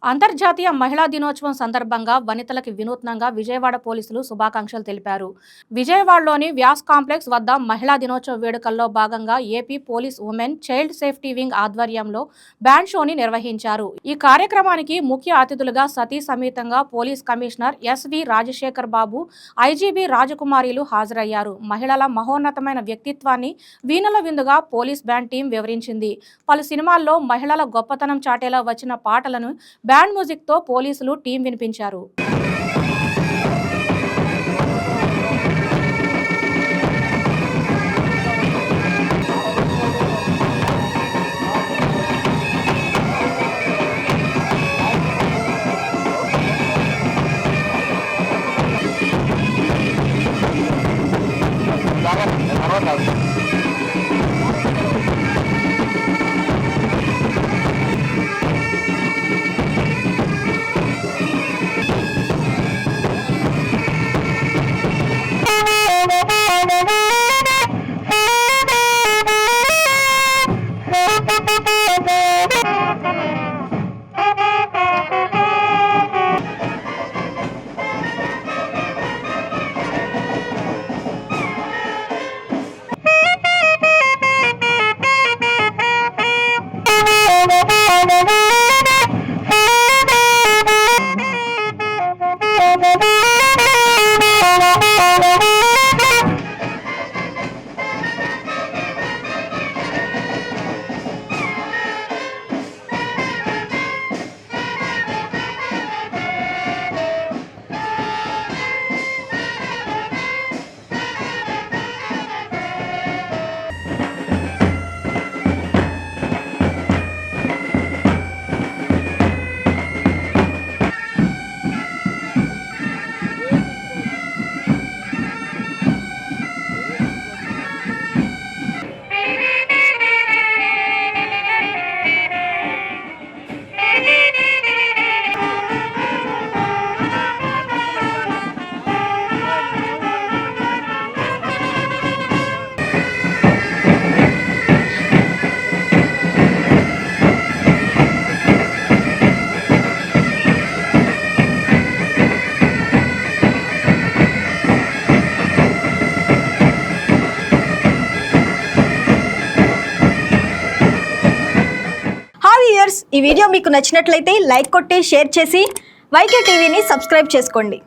అంతర్జాతీయ మహిళా దినోత్సవం సందర్భంగా వనితలకు వినూత్నంగా విజయవాడ పోలీసులు శుభాకాంక్షలు తెలిపారు. విజయవాడలోని వ్యాస్ కాంప్లెక్స్ వద్ద మహిళా దినోత్సవ వేడుకల్లో భాగంగా AP police women child safety wing ఆధ్వర్యంలో బ్యాండ్ షోని నిర్వహించారు. ఈ కార్యక్రమానికి ముఖ్య అతిథులుగా సతీ సమేతంగా పోలీస్ కమిషనర్ ఎస్వి రాజశేఖర్ బాబు, ఐజీబీ రాజకుమారిలు హాజరయ్యారు. మహిళల మహోన్నతమైన వ్యక్తిత్వాన్ని వీణుల విందుగా పోలీస్ బ్యాండ్ టీం వివరించింది. పలు సినిమాల్లో మహిళల గొప్పతనం చాటేలా వచ్చిన పాటలను బ్యాండ్ మ్యూజిక్ తో పోలీసులు టీం వినిపించారు. ఈ వీడియో మీకు నచ్చినట్లయితే లైక్ కొట్టి షేర్ చేసి వైకే టీవీని సబ్స్క్రైబ్ చేసుకోండి.